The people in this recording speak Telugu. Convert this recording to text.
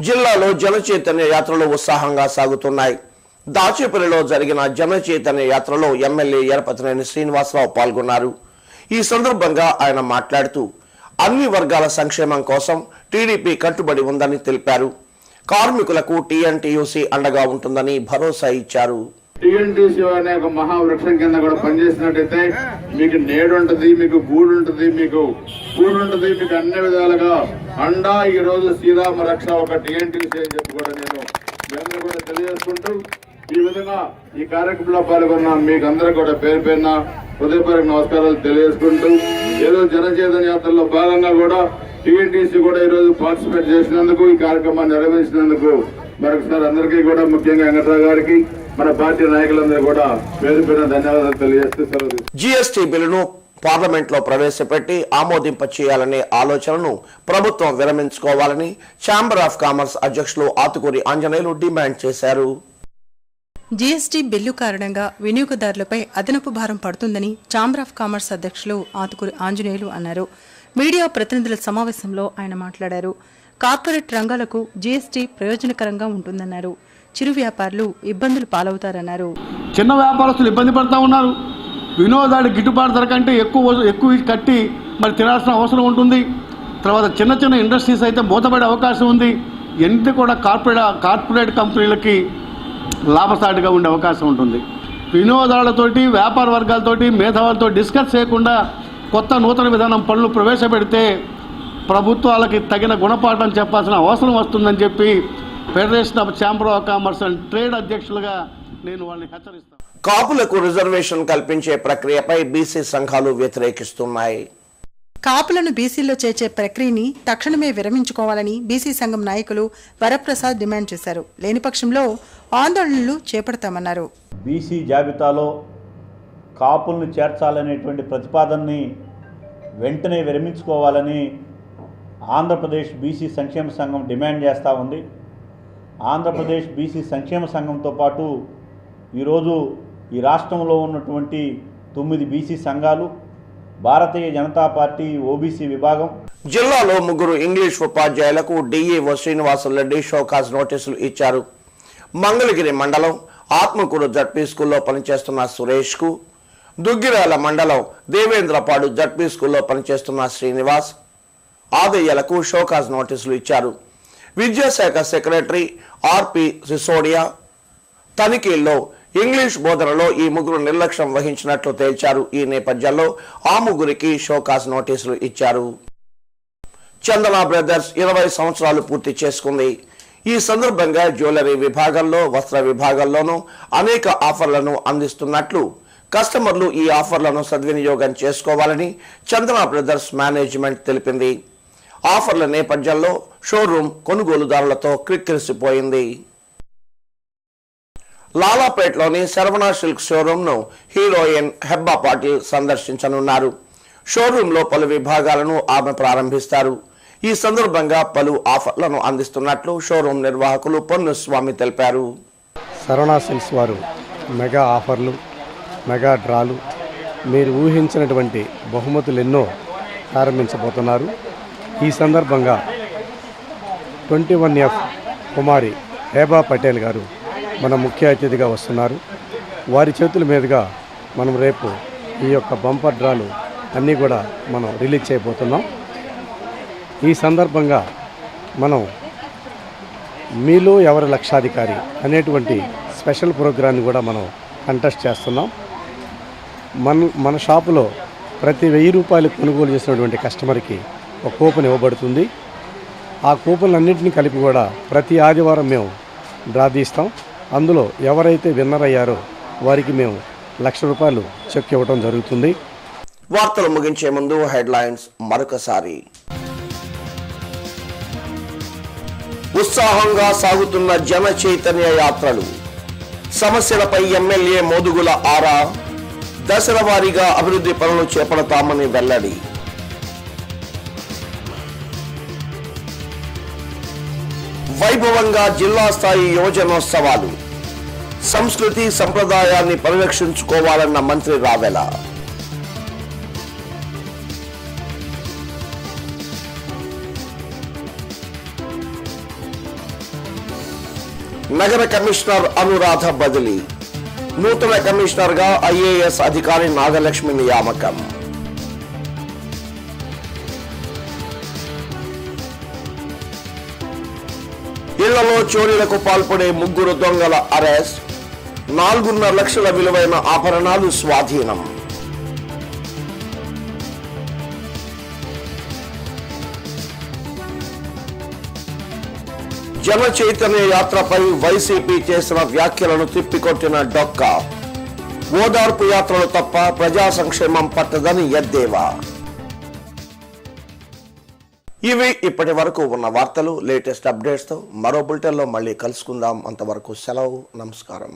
జిల్లాలో జనచైతన్య యాత్రలు ఉత్సాహంగా సాగుతున్నాయి. దాచేపల్లిలో జరిగిన జనచైతన్య యాత్రలో ఎమ్మెల్యే ఎరపతినేని శ్రీనివాసరావు పాల్గొన్నారు. ఈ సందర్భంగా ఆయన మాట్లాడుతూ అన్ని వర్గాల సంక్షేమం కోసం టీడీపీ కట్టుబడి ఉందని తెలిపారు. కార్మికులకు టీఎన్టీయూసీ అండగా ఉంటుందని భరోసా ఇచ్చారు. టీఎన్టీసీ అనే ఒక మహావృక్షం కింద కూడా పనిచేసినట్టయితే మీకు నేడు ఉంటుంది, మీకు గూడు ఉంటుంది, మీకు కూడు ఉంటుంది, మీకు అన్ని విధాలుగా అండా ఈ రోజు శ్రీరామ రక్ష ఒక టీఎన్టీసీ అని చెప్పి కూడా నేను మీ అందరూ కూడా తెలియజేసుకుంటూ ఈ విధంగా ఈ కార్యక్రమంలో పాల్గొన్న మీకు అందరూ కూడా పేరు పేరున హృదయపూర్వక నమస్కారాలు తెలియజేసుకుంటూ ఈరోజు జనచైతన్య యాత్రలో భాగంగా కూడా టీఎన్టీసీ కూడా ఈ రోజు పార్టిసిపేట్ చేసినందుకు, ఈ కార్యక్రమాన్ని నిర్వహించినందుకు మరొకసారి అందరికీ కూడా ముఖ్యంగా వెంకట్రావు గారికి మన పార్టీ నాయకులందరూ కూడా పేరు పేరున ధన్యవాదాలు తెలియజేస్తూ జీఎస్టీ బిల్లును పార్లమెంట్ లో ప్రవేశపెట్టి ఆమోదింప చేయాలనే ఆలోచనను ప్రభుత్వం విరమించుకోవాలని ఛాంబర్ ఆఫ్ కామర్స్ అధ్యక్షులు ఆతుకూరి ఆంజనేయులు డిమాండ్ చేశారు. జీఎస్టీ బిల్లు కారణంగా వినియోగదారులపై అదనపు భారం పడుతుందని ఛాంబర్ ఆఫ్ కామర్స్ అధ్యక్షులు ఆతుకూరి ఆంజనేయులు అన్నారు. మీడియా ప్రతినిధుల సమావేశంలో ఆయన మాట్లాడారు. కార్పొరేట్ రంగాలకు జీఎస్టీ ప్రయోజనకరంగా ఉంటుందన్నారు. చిరు వ్యాపారులు ఇబ్బందులు పాలవుతారన్నారు. చిన్న వ్యాపారస్తులు ఇబ్బంది పడుతూ ఉన్నారు. వినోదాడి గిట్టుబాటు ధర కంటే ఎక్కువ కట్టి మరి తినాల్సిన అవసరం ఉంటుంది. తర్వాత చిన్న చిన్న ఇండస్ట్రీస్ అయితే మూతపడే అవకాశం ఉంది. ఎంత కూడా కార్పొరేట్ కంపెనీలకి లాభసాటిగా ఉండే అవకాశం ఉంటుంది. వినోదాలతోటి వ్యాపార వర్గాలతోటి మేధావులతో డిస్కస్ చేయకుండా కొత్త నూతన విధానం పనులు ప్రవేశపెడితే ప్రభుత్వాలకి తగిన గుణపాఠం చెప్పాల్సిన అవసరం వస్తుందని చెప్పి federation of chamber of commerce and trade అధ్యక్షులుగా నేను వాళ్ళని హెచ్చరిస్తాను. కాపులకు రిజర్వేషన్ కల్పించే ప్రక్రియపై బీసీ సంఘాలు వ్యతిరేకిస్తున్నాయి. కాపులను బీసీల్లో చేర్చే ప్రక్రియని తక్షణమే విరమించుకోవాలని బీసీ సంఘం నాయకులు వరప్రసాద్ డిమాండ్ చేశారు. లేని పక్షంలో ఆందోళనలు చేపడతామన్నారు. బీసీ జాబితాలో కాపులను చేర్చాలనేటువంటి ప్రతిపాదనని వెంటనే విరమించుకోవాలని ఆంధ్రప్రదేశ్ బీసీ సంక్షేమ సంఘం డిమాండ్ చేస్తూ ఉంది. ఆంధ్రప్రదేశ్ బీసీ సంక్షేమ సంఘంతో పాటు ఈరోజు ఈ రాష్ట్రంలో ఉన్నటువంటి 9 బీసీ సంఘాలు, భారతీయ జనతా పార్టీ ఓబీసీ విభాగం. జిల్లాలో 3 ఇంగ్లీష్ ఉపాధ్యాయులకు డిఈఓ శ్రీనివాసరెడ్డి షోకాజ్ నోటీసులు ఇచ్చారు. మంగళగిరి మండలం ఆత్మకూరు జడ్పీ స్కూల్లో పనిచేస్తున్న సురేష్ కు, దుగ్గిరాల మండలం దేవేంద్రపాడు జడ్పీ స్కూల్లో పనిచేస్తున్న శ్రీనివాస్, ఆదయ్యలకు షోకాజ్ నోటీసులు ఇచ్చారు. విద్యాశాఖ సెక్రటరీ ఆర్పి సిసోడియా తనిఖీల్లో ఇంగ్లీష్ బోధనలో ఈ 3 నిర్లక్ష్యం వహించినట్లు తేల్చారు. ఈ నేపథ్యంలో ఆ 3కి షోకాజ్ నోటీసులు ఇచ్చారు. చందన బ్రదర్స్ 20 సంవత్సరాలు పూర్తి చేసుకుంది. ఈ సందర్భంగా జ్యువెలరీ విభాగంలో, వస్త్ర విభాగంలోనూ అనేక ఆఫర్లను అందిస్తున్నట్లు, కస్టమర్లు ఈ ఆఫర్లను సద్వినియోగం చేసుకోవాలని చందన బ్రదర్స్ మేనేజ్మెంట్ తెలిపింది. ఆఫర్ల నేపథ్యంలో షోరూమ్ కొనుగోలుదారులతో క్రిక్కిరిసిపోయింది. లాలాపేటలోని శరవణ సిల్క్ షోరూమ్ ను హీరోయిన్ హెబ్బా పాటిల్ సందర్శించనున్నారు. షోరూమ్ లో పలు విభాగాలను ఆమె ప్రారంభిస్తారు. ఈ సందర్భంగా పలు ఆఫర్లను అందిస్తున్నట్లు షోరూమ్ నిర్వాహకులు పొన్నుస్వామి తెలిపారు. శరవణ సిల్క్స్ వారు మెగా ఆఫర్లు, మెగా డ్రాలు, మీరు ఊహించినటువంటి బహుమతులు ఎన్నో ప్రారంభించబోతున్నారు. ఈ సందర్భంగా 21F కుమారి హేబా పటేల్ గారు మన ముఖ్య అతిథిగా వస్తున్నారు. వారి చేతుల మీదుగా మనం రేపు ఈ యొక్క బంపర్ డ్రాలు అన్నీ కూడా మనం రిలీజ్ చేయబోతున్నాం. ఈ సందర్భంగా మనం మీలో ఎవరు లక్షాధికారి అనేటువంటి స్పెషల్ ప్రోగ్రాన్ని కూడా మనం కంటెస్ట్ చేస్తున్నాం. మన షాపులో ప్రతి 1000 రూపాయలు కొనుగోలు చేసినటువంటి కస్టమర్కి ఒక కూపన్ ఇవ్వబడుతుంది. ఆ కూపన్లన్నింటినీ కలిపి కూడా ప్రతి ఆదివారం మేము డ్రా తీస్తాం. అందులో ఎవరైతే విన్నర్ అయ్యారో వారికి మేము ₹1,00,000 చెక్ ఇవ్వడం జరుగుతుంది. వార్తలు ముగించే ముందు హెడ్లైన్స్ మరొకసారి. ఉత్సాహంగా సాగుతున్న జన చైతన్య యాత్రలు, సమస్యలపై ఎమ్మెల్యే మోదుగుల ఆరా, దశల వారీగా అభివృద్ధి పనులు చేపడతామని వెల్లడి. వైభవంగా జిల్లా స్థాయి యువజనోత్సవాలు, సంస్కృతి సంప్రదాయాన్ని పరిరక్షించుకోవాలన్న మంత్రి రావెల. నగర కమిషనర్ అనురాధ బదిలీ. నూతన కమిషనర్గా ఐఏఎస్ అధికారి నాగలక్ష్మి నియామకం. ఇళ్లలో చోరీలకు పాల్పడే 3 దొంగల అరెస్ట్. 4.5 లక్షల విలువైన ఆభరణాలు స్వాధీనం. జన చైతన్య యాత్రపై వైసీపీ చేసిన వ్యాఖ్యలను తిప్పికొట్టిన డొక్కా. ఓదార్పు యాత్రలు తప్ప ప్రజా సంక్షేమం పట్టదని ఎద్దేవా. ఇవి ఇప్పటి వరకు ఉన్న వార్తలు. లేటెస్ట్ అప్డేట్స్తో మరో బులెటిన్లో మళ్ళీ కలుసుకుందాం. అంతవరకు సెలవు. నమస్కారం.